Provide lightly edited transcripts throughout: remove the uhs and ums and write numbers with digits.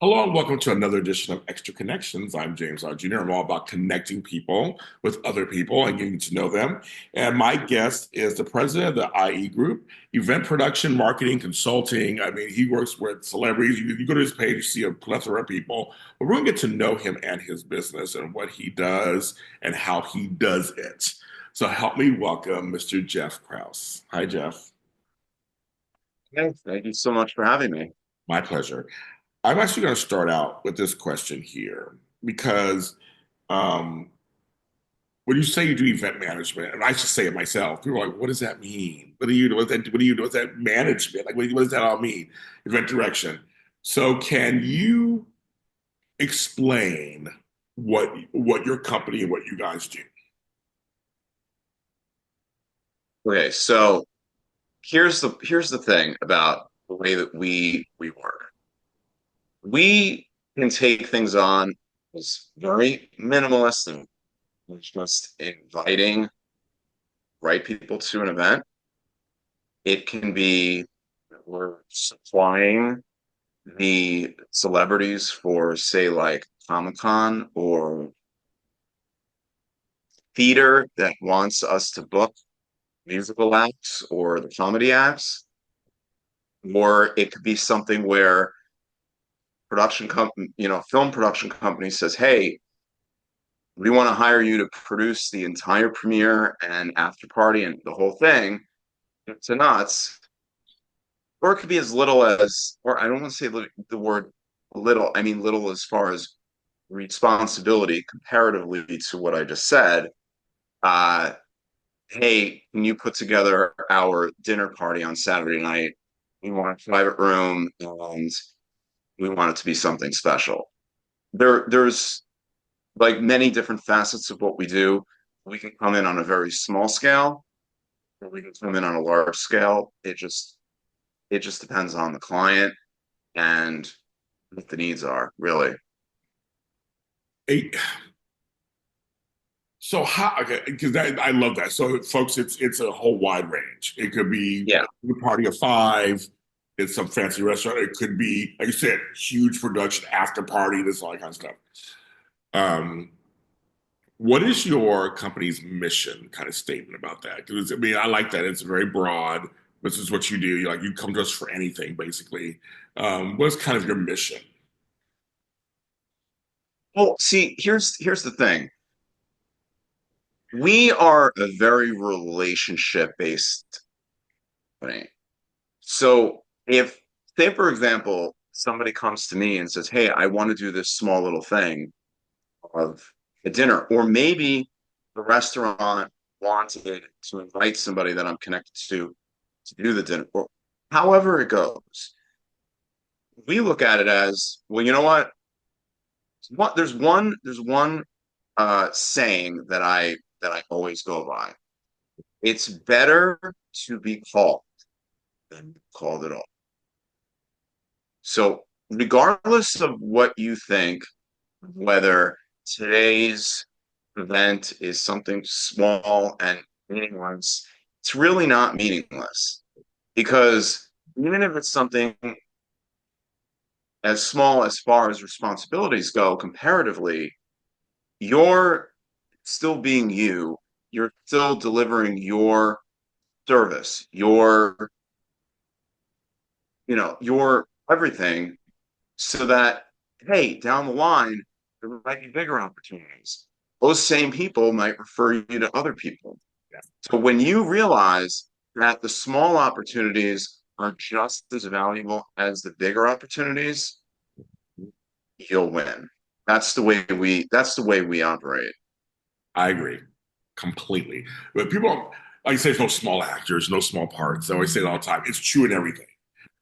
Hello and welcome to another edition of Extra Connections. I'm James Lott Jr. I'm all about connecting people with other people and getting to know them. And my guest is the president of the IE Group, event production, marketing, consulting. I mean, he works with celebrities. You go to his page, you see a plethora of people. But we're going to get to know him and his business and what he does and how he does it. So help me welcome Mr. Jeff Krauss. Hi, Jeff. Okay, thank you so much for having me. My pleasure. I'm actually going to start out with this question here because um, when you say you do event management, and I should say it myself, people are like, "What does that mean? What do you do? What do you do? What's that management? Like, what does that all mean? Event direction." So, can you explain what your company and what you guys do? Okay, so here's the thing about the way that we work. We can take things on as very minimalist and just inviting right people to an event. It can be we're supplying the celebrities for, say, like Comic-Con or theater that wants us to book musical acts or the comedy acts. Or it could be something where production company, film production company says, "Hey, we want to hire you to produce the entire premiere and after party and the whole thing." It's a nuts. Or it could be as little as, or I don't want to say the word little, I mean little as far as responsibility comparatively to what I just said. Uh, hey, can you put together our dinner party on Saturday night? We want a private room and we want it to be something special. There's like many different facets of what we do. We can come in on a very small scale, or we can come in on a large scale. It just depends on the client and what the needs are, really. Eh, So how? Okay, because I love that. So, folks, it's a whole wide range. It could be Yeah. a party of five. It's some fancy restaurant. It could be, like you said, huge production after party. This all that kind of stuff. Um, what is your company's mission kind of statement about that? Because I mean, I like that. It's very broad. This is what you do. You're like you come to us for anything, basically. What's kind of your mission? Well, see, here's the thing. We are a very relationship based company. So if, say, for example, somebody comes to me and says, "Hey, I want to do this small little thing of a dinner," or maybe the restaurant wanted to invite somebody that I'm connected to do the dinner, or however it goes, we look at it as, well, you know what? There's one saying that I always go by. It's better to be called than called at all. So regardless of what you think, whether today's event is something small and meaningless, it's really not meaningless because even if it's something as small as far as responsibilities go comparatively, you're still being you. You're still delivering your service, your everything so that, hey, down the line, there might be bigger opportunities. Those same people might refer you to other people. So when you realize that the small opportunities are just as valuable as the bigger opportunities, you'll win. That's the way we operate. I agree completely. But people, like you say, there's no small actors, no small parts. I always say it all the time. It's true in everything.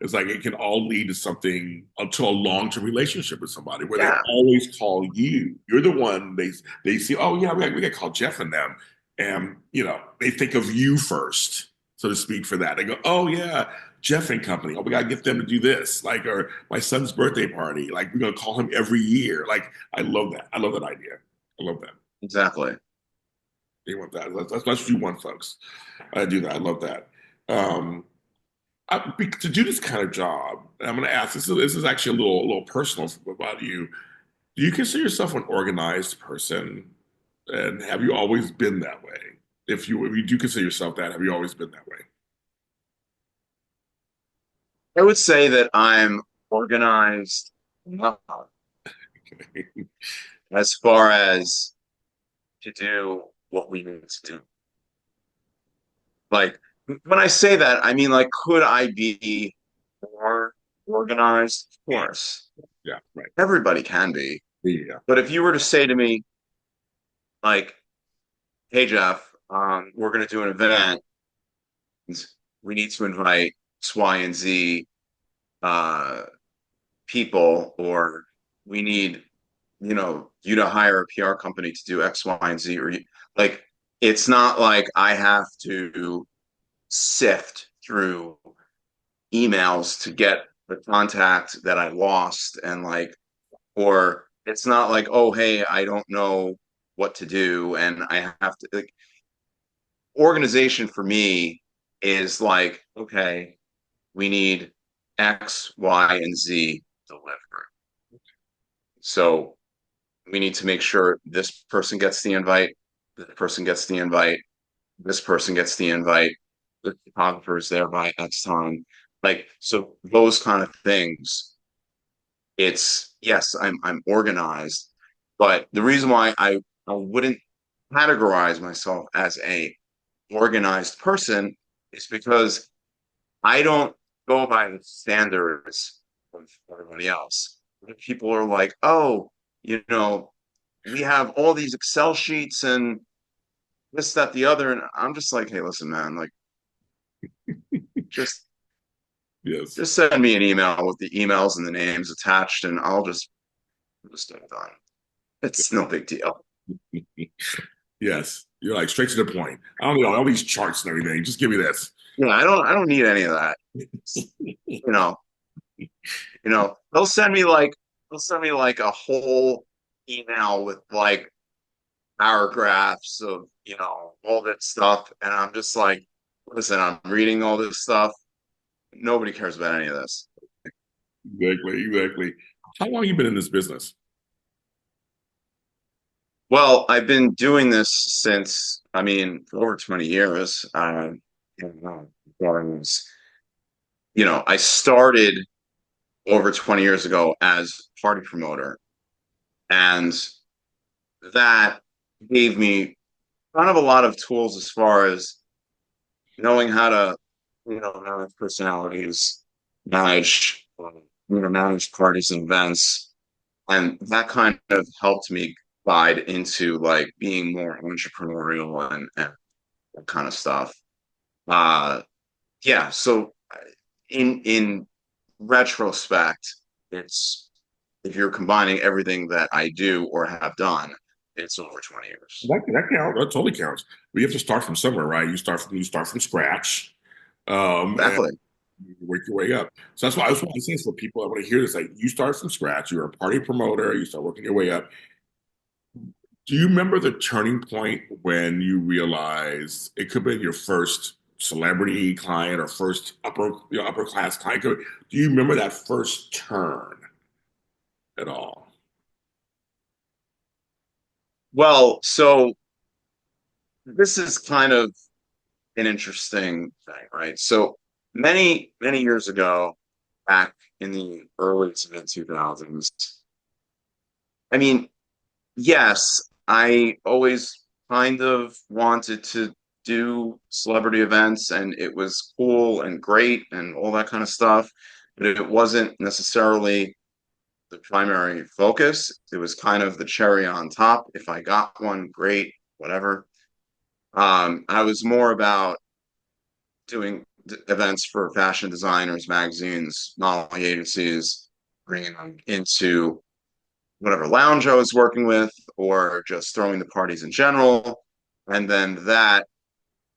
It's like it can all lead to something, to a long-term relationship with somebody where they Yeah, always call you. You're the one they see, oh yeah, we got to call Jeff and them. And they think of you first, so to speak, for that. They go, oh yeah, Jeff and company. Oh, we gotta get them to do this. Like, or my son's birthday party. Like, we're gonna call him every year. Like, I love that. I love that idea. I love that. exactly. You want that. That's what you want, folks. I do that. I love that. Um, To do this kind of job, I'm going to ask. This is actually a little personal about you. Do you consider yourself an organized person, and have you always been that way? If you do consider yourself that, have you always been that way? I would say that I'm organized enough as far as to do what we need to do. Like when I say that, I mean like, could I be more organized? Of course, Yeah, right. everybody can be. Yeah. But if you were to say to me, like, "Hey Jeff, we're going to do an event. We need to invite X, Y, and Z uh, people, or we need, you to hire a PR company to do X, Y, and Z," or like, it's not like I have to sift through emails to get the contact that I lost and like, or it's not like, oh, hey, I don't know what to do and I have to like, organization for me is like, okay, we need X, Y, and Z delivered. So we need to make sure this person gets the invite, this person gets the invite, this person gets the invite, the photographer is there by X time. Like, so those kind of things, it's yes, I'm organized, but the reason why I wouldn't categorize myself as a organized person is because I don't go by the standards of everybody else. People are like, oh, we have all these Excel sheets and this, that, the other. And I'm just like, hey, listen, man, like just Yes. just send me an email with the emails and the names attached, and I'll just get it done. It's no big deal. Yes. You're like straight to the point. I don't need all these charts and everything. Just give me this. I don't need any of that. You know, they'll send me like a whole email with like paragraphs of, all that stuff. And I'm just like, listen, I'm reading all this stuff. Nobody cares about any of this. Exactly. Exactly. How long you been in this business? Well, I've been doing this since, I mean, for over 20 years. And, I started over 20 years ago as party promoter. And that gave me kind of a lot of tools as far as knowing how to, manage personalities, manage parties and events. And that kind of helped me glide into like being more entrepreneurial and that kind of stuff. Uh, yeah. So in retrospect, it's if you're combining everything that I do or have done, it's over 20 years. That counts. That totally counts. But you have to start from somewhere, right? You start from scratch, and Exactly. you work your way up. So that's why I just want to say this for people. I want to hear this. Like you start from scratch. You're a party promoter. You start working your way up. Do you remember the turning point when you realized it could have been your first celebrity client or first upper class client? Do you remember that first turn at all? Well, so this is kind of an interesting thing, right? So many, many years ago, back in the early to mid 2000s, I mean, yes, I always kind of wanted to do celebrity events and it was cool and great and all that kind of stuff, but it wasn't necessarily the primary focus. It was kind of the cherry on top. If I got one, great, whatever. I was more about doing events for fashion designers, magazines, modeling agencies, bringing them into whatever lounge I was working with, or just throwing the parties in general. And then that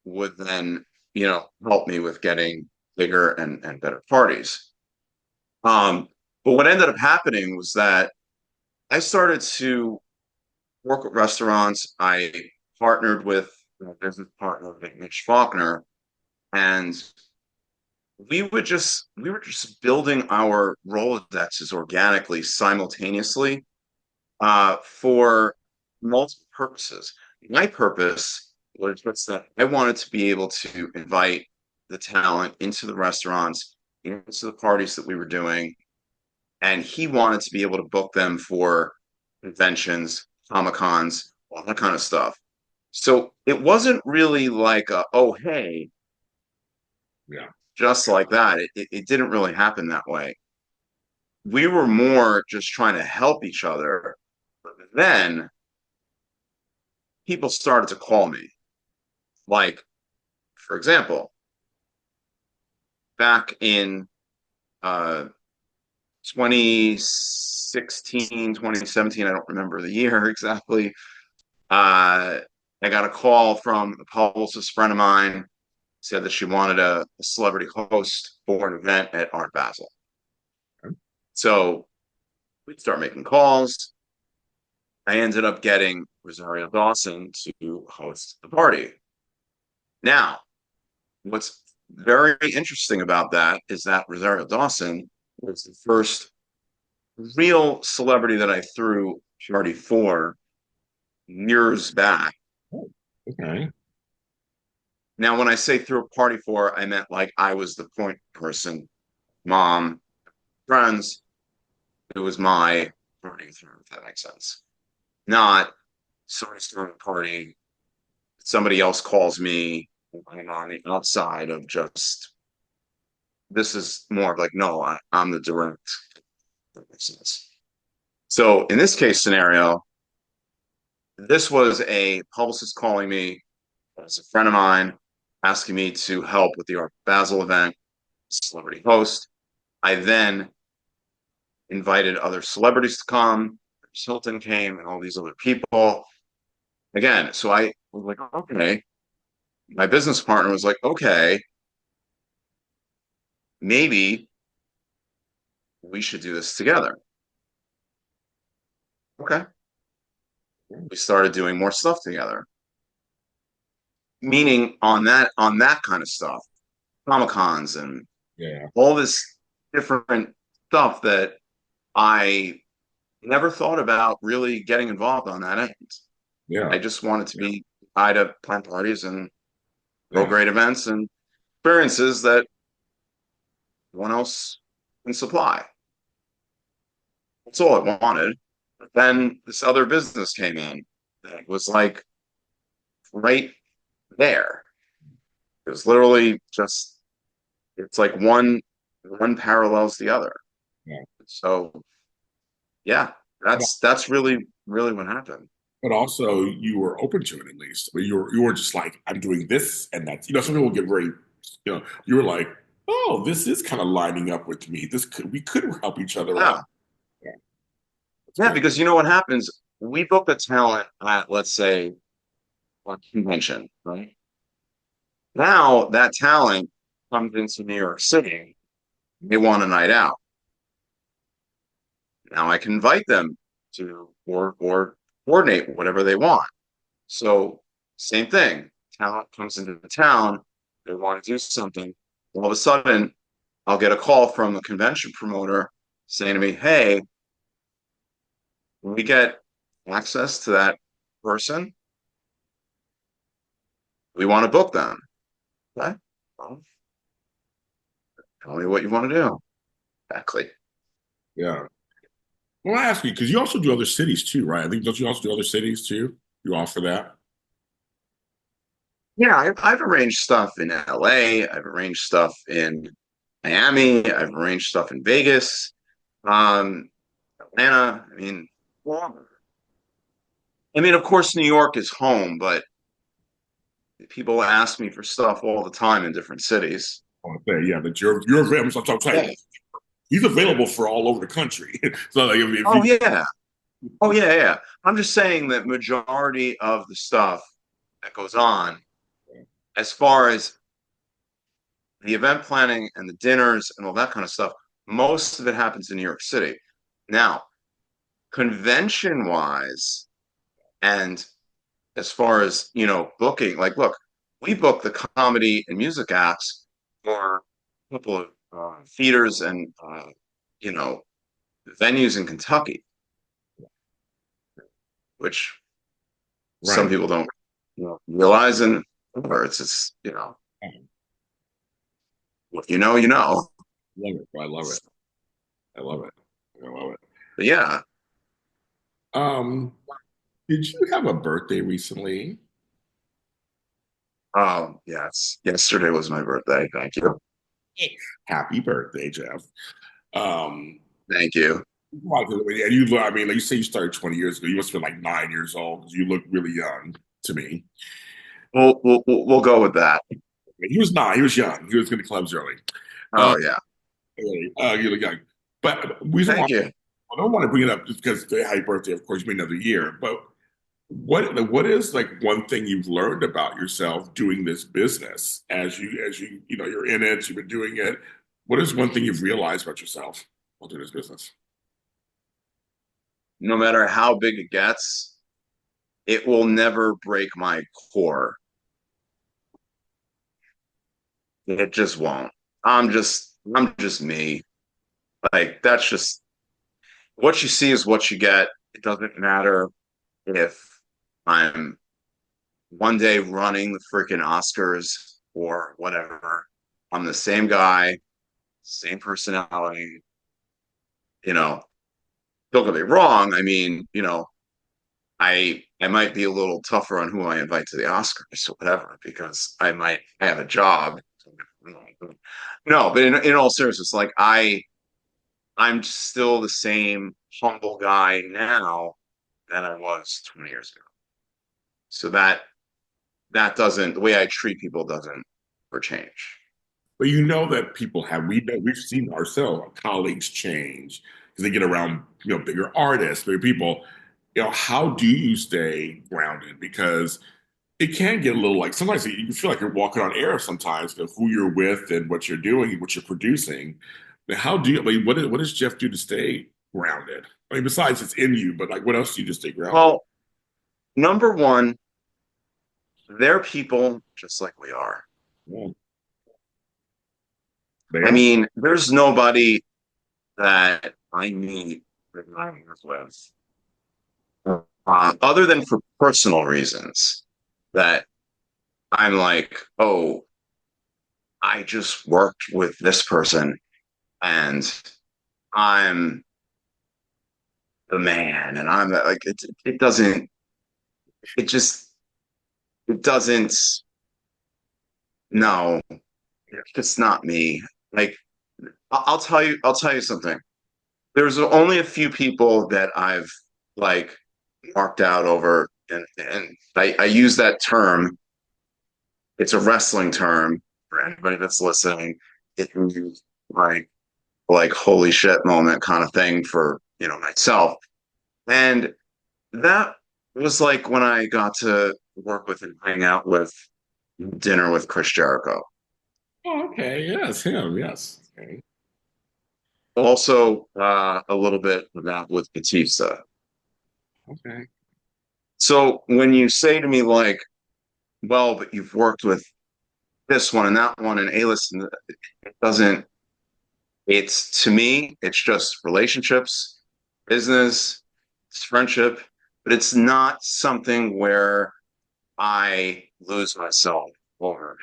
would then, help me with getting bigger and better parties. Um, but what ended up happening was that I started to work with restaurants. I partnered with a business partner, Mich Faulkner, and we were just building our Rolodexes organically, simultaneously, for multiple purposes. My purpose was just that I wanted to be able to invite the talent into the restaurants, into the parties that we were doing, and he wanted to be able to book them for conventions, Comic Cons, all that kind of stuff. So it wasn't really like oh hey, Yeah. just like that. It didn't really happen that way. We were more just trying to help each other. But then people started to call me. Like, for example, back in uh 2016, 2017, I don't remember the year exactly. I got a call from a publicist friend of mine, said that she wanted a celebrity host for an event at Art Basel. So we'd start making calls. I ended up getting Rosario Dawson to host the party. Now, what's very interesting about that is that Rosario Dawson was the first real celebrity that I threw a party for years back. Oh, okay. Now, when I say threw a party for, I meant like I was the point person, mom, friends. It was my party through, if that makes sense. Not sort of throwing a party. Somebody else calls me. I'm on the outside of just this is more of like, no, I'm the direct. That makes sense. So in this case scenario, this was a publicist calling me as a friend of mine, asking me to help with the Art Basel event, celebrity host. I then invited other celebrities to come. Hilton came and all these other people. Again, so I was like, okay. My business partner was like, okay, maybe we should do this together. Okay. We started doing more stuff together. Meaning on that kind of stuff, Comic Cons and Yeah. all this different stuff that I never thought about really getting involved on that end. Yeah. I just wanted to be tied to plan parties and throw Yeah. great events and experiences that no one else can supply. That's all I wanted. But then this other business came in that was like right there. It was literally just it's like one parallels the other. Yeah. So yeah, that's really what happened. But also you were open to it at least. But you were just like, I'm doing this and that's some people get very, you were like, oh, this is kind of lining up with me. We could help each other out. Yeah. Yeah, that's Yeah, great. because you know what happens? We book a talent at, let's say, a convention, right? Now that talent comes into New York City. They want a night out. Now I can invite them to or coordinate whatever they want. So same thing. Talent comes into the town. They want to do something. All of a sudden, I'll get a call from the convention promoter saying to me, "Hey, when we get access to that person, we want to book them." Okay. Well, tell me what you want to do. Exactly. Yeah. Well, I ask you because you also do other cities too, right? I think don't you also do other cities too? You offer that? Yeah, I've arranged stuff in LA. I've arranged stuff in Miami. I've arranged stuff in Vegas, um, Atlanta. Well, of course, New York is home, but people ask me for stuff all the time in different cities. I want to say, yeah, but you're available. So I'm saying Yeah. he's available for all over the country. So like if Oh you, yeah. Oh yeah, yeah. I'm just saying that majority of the stuff that goes on, as far as the event planning and the dinners and all that kind of stuff, most of it happens in New York City. Now, convention wise, and as far as booking, like look, we book the comedy and music acts for couple of theaters and you know venues in Kentucky, which some Right. people don't realize, and or it's what you know, you know. Love it. I love it. I love it. I love it. But yeah, Did you have a birthday recently? yes, yesterday was my birthday. Thank you, Happy birthday, Jeff. Um, thank you. and you look, I mean, like you say you started 20 years ago. You must have been like 9 years old because you look really young to me. We'll go with that. He was nine. He was young. He was going to clubs early. Uh, Oh yeah, you look young. But the reason why thank you. I don't want to bring it up just because it's happy birthday, of course, you made another year. But what is like one thing you've learned about yourself doing this business as you're in it, you've been doing it. What is one thing you've realized about yourself while doing this business? No matter how big it gets, it will never break my core. It just won't. I'm just me. Like that's just what you see is what you get. It doesn't matter if I'm one day running the freaking Oscars or whatever. I'm the same guy, same personality. You know, don't get me wrong. I mean, I might be a little tougher on who I invite to the Oscars or whatever because I have a job. No, but in all seriousness, like I'm still the same humble guy now that I was 20 years ago. So that doesn't the way I treat people doesn't ever change. But you know that people have we've seen ourselves, our colleagues change because they get around bigger artists, bigger people. How do you stay grounded? Because it can get a little like sometimes you feel like you're walking on air sometimes of who you're with and what you're doing, what you're producing. But how do you? I mean, what does Jeff do to stay grounded? I mean, besides it's in you, but like, what else do you do to stay grounded? Well, number one, they're people just like we are. Well, I there. mean, there's nobody that I meet with other than for personal reasons that I'm like, oh, I just worked with this person and I'm the man and I'm like it doesn't it just it doesn't no it's just not me like I'll tell you something there's only a few people that I've like marked out over and I use that term. It's a wrestling term for anybody that's listening. It means like holy shit moment kind of thing for myself. And that was like when I got to work with and hang out with dinner with Chris Jericho. Oh, okay. Yes, him. Yes. Okay. Also, a little bit of that with Batista. Okay. So when you say to me like, well, but you've worked with this one and that one and A-list, and it doesn't. It's to me, it's just relationships, business, it's friendship, but it's not something where I lose myself over.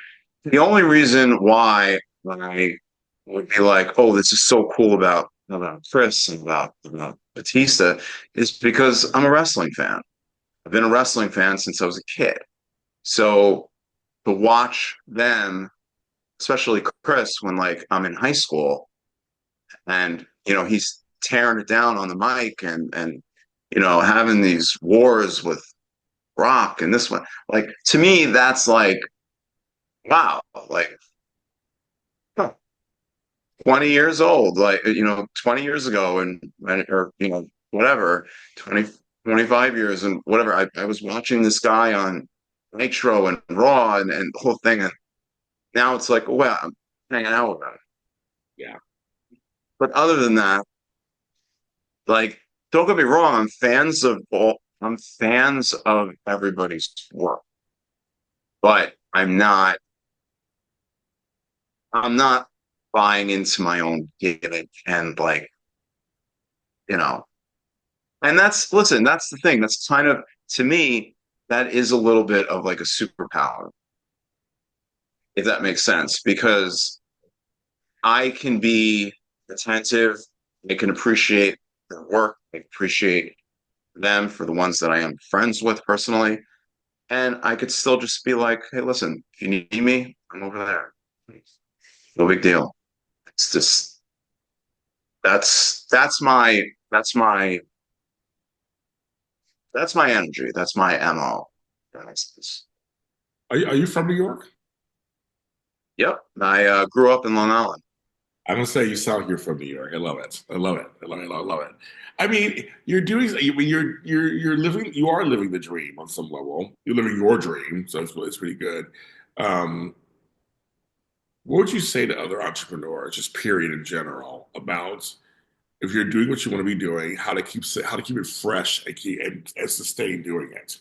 The only reason why I would be like, oh, this is so cool about Chris and about Batista is because I'm a wrestling fan. I've been a wrestling fan since I was a kid. So to watch them, especially Chris, when like I'm in high school and he's tearing it down on the mic and having these wars with Rock and this one, like to me, that's like wow, like huh, 20 years old, like 20 years ago and or whatever, 20 25 years and whatever. I was watching this guy on Nitro and Raw and the whole thing, and now it's like, well, I'm hanging out with him. Yeah. But other than that, like, don't get me wrong, I'm fans of everybody's work, but I'm not buying into my own gimmick and like, you know, and listen, that's the thing. That's kind of, to me, that is a little bit of like a superpower, if that makes sense, because I can be attentive. I can appreciate their work. I appreciate them for the ones that I am friends with personally. And I could still just be like, hey, listen, if you need me, I'm over there. No big deal. It's just that's my that's my energy. That's my MO. That makes sense. Are you from New York? Yep. I grew up in Long Island. I'm gonna say you sound like you're from New York. I love it. I love it. I love it. I love it. I mean, you're doing. I mean, you're living. You are living the dream on some level. You're living your dream, so it's pretty good. Um, what would you say to other entrepreneurs, just period in general, about if you're doing what you want to be doing, how to keep it fresh and sustain doing it?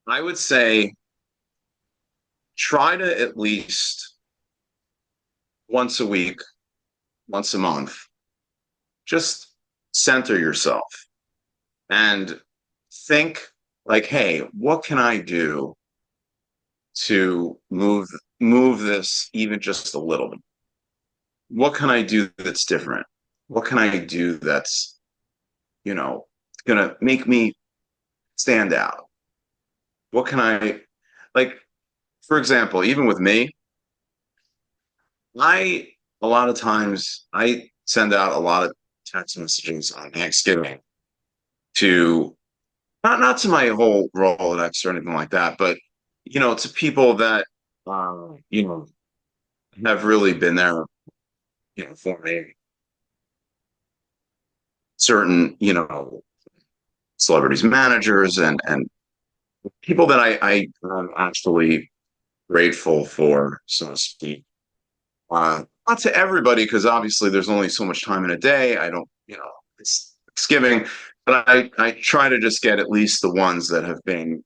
I would say try to at least once a week, once a month, just center yourself and think like, hey, what can I do to move this even just a little bit? What can I do that's different? What can I do that's, you know, gonna make me stand out? What can I like, for example, even with me, I a lot of times I send out a lot of text messages on Thanksgiving to not to my whole Rolodex or anything like that, but to people that you know have really been there, for me. Certain, celebrities, managers, and people that I am actually grateful for, so to speak. Not to everybody, because obviously there's only so much time in a day. I don't, it's Thanksgiving, but I try to just get at least the ones that have been,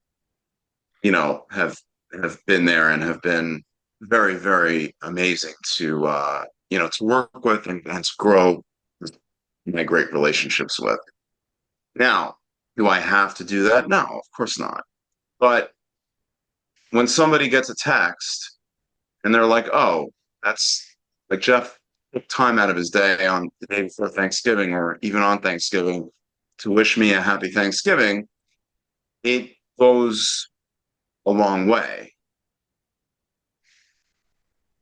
have been there and have been very, very amazing to work with and to grow my great relationships with. Now, do I have to do that? No, of course not. But when somebody gets a text and they're like, oh, that's like Jeff took time out of his day on the day before Thanksgiving or even on Thanksgiving to wish me a happy Thanksgiving, it goes a long way.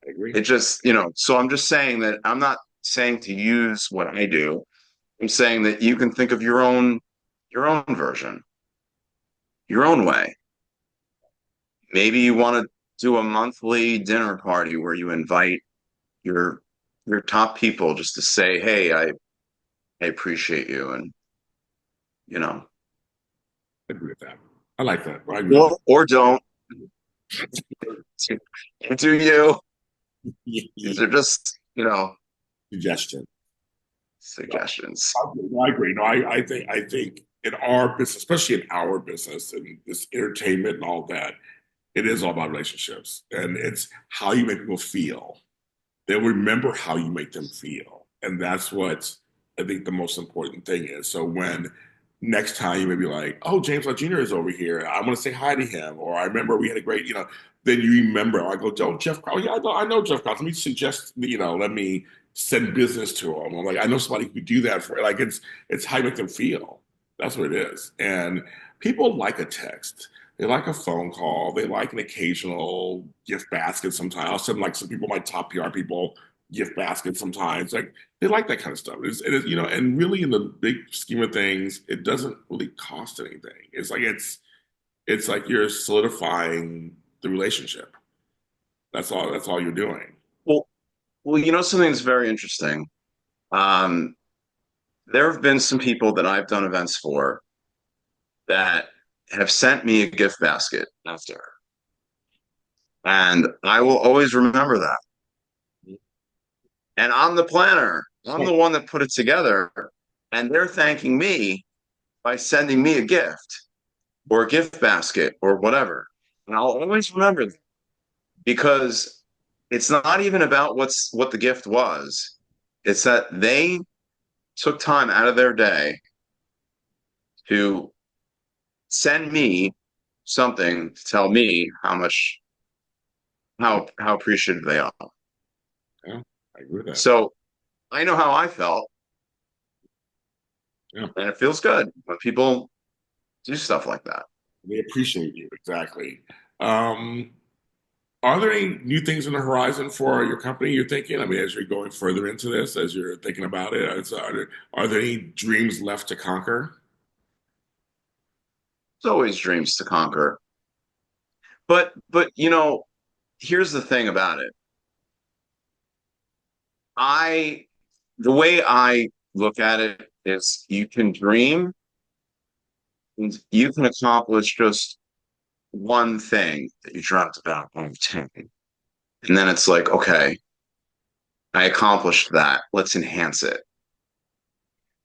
I agree. It just, so I'm just saying that I'm not saying to use what I do. I'm saying that you can think of your own version, your own way. Maybe you want to do a monthly dinner party where you invite your your top people just to say, "Hey, I appreciate you," and you know, I agree with that. I like that. I agree with or don't. Do you? These that. are just Suggestion. suggestions. I agree. No, I think in our business, especially in our business and this entertainment and all that, it is all about relationships and it's how you make people feel. They'll remember how you make them feel, and that's what I think the most important thing is. So when next time you may be like, "Oh, James Lott Jr. is over here. I want to say hi to him," or "I remember we had a great," then you remember. I go, "Oh, Jeff Krauss. Yeah, I know Jeff Krauss. Let me suggest, let me send business to him." I'm like, I know somebody who could do that for. Like, it's how you make them feel. That's what it is. And people like a text. They like a phone call. They like an occasional gift basket sometimes. I'll send like some people, my top PR people, gift baskets sometimes. Like they like that kind of stuff. And really in the big scheme of things, it doesn't really cost anything. It's like you're solidifying the relationship. That's all you're doing. Well, something that's very interesting. Um, there have been some people that I've done events for that have sent me a gift basket after, and I will always remember that. And I'm the planner. I'm the one that put it together, and they're thanking me by sending me a gift or a gift basket or whatever. And I'll always remember that because it's not even about what the gift was. It's that they took time out of their day to send me something to tell me how appreciative they are. Yeah, I agree with that. So I know how I felt, Yeah, and it feels good when people do stuff like that. they appreciate you. Exactly. Um, are there any new things on the horizon for your company you're thinking? I mean, as you're going further into this, as you're thinking about it, are there any dreams left to conquer? There's always dreams to conquer. But here's the thing about it. I the way I look at it is you can dream and you can accomplish just one thing that you dreamt about when you were 10. And then it's like, okay, I accomplished that. Let's enhance it.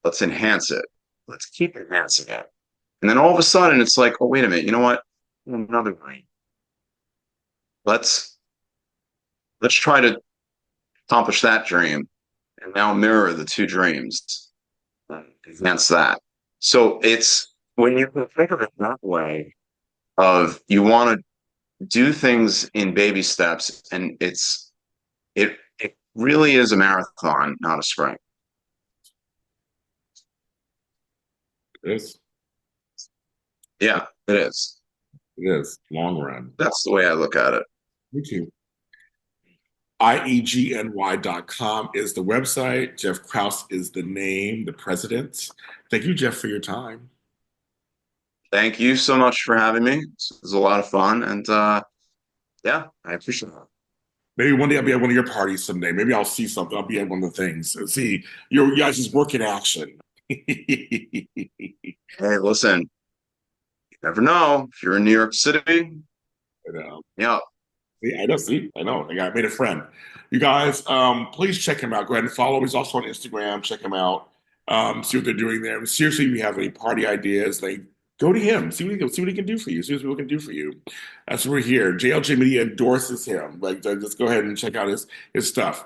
Let's enhance it. Let's keep enhancing it. And then all of a sudden it's like, oh, wait a minute, you know what? Another dream. Let's let's try to accomplish that dream and now mirror the two dreams against that. So it's when you can think of it that way, of you want to do things in baby steps, and it really is a marathon, not a sprint. It is. Yeah, it is. It is. Long run. That's the way I look at it. Me too. IEGNY.com is the website. Jeff Krauss is the name, the president. Thank you, Jeff, for your time. Thank you so much for having me. This was a lot of fun, and yeah, I appreciate it. Maybe one day I'll be at one of your parties someday. Maybe I'll see something. I'll be at one of the things. See your you guys' work in action. Hey, listen, you never know if you're in New York City. You know. Yeah, See, I know. See, I know. I made a friend. You guys, please check him out. Go ahead and follow him. He's also on Instagram. Check him out. See what they're doing there. And seriously, if you have any party ideas, like go to him. See what he can do for you. See what we can do for you. That's why we're here. JLJ Media endorses him. Like, just go ahead and check out his stuff.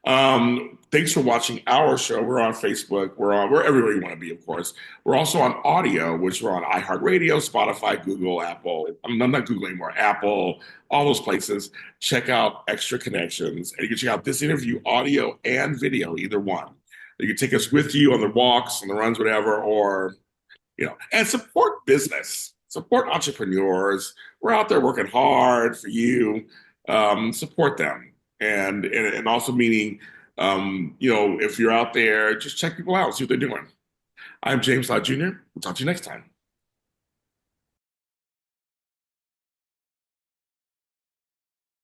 Thanks for watching our show. We're on Facebook. We're everywhere you want to be, of course. We're also on audio, which we're on iHeartRadio, Spotify, Google, Apple. I'm not Google anymore. Apple, all those places. Check out Extra Connections, and you can check out this interview, audio and video, either one. You can take us with you on the walks, on the runs, whatever, or and support business, support entrepreneurs. We're out there working hard for you. Support them, and also meaning, if you're out there, just check people out, see what they're doing. I'm James Lott Jr. We'll talk to you next time.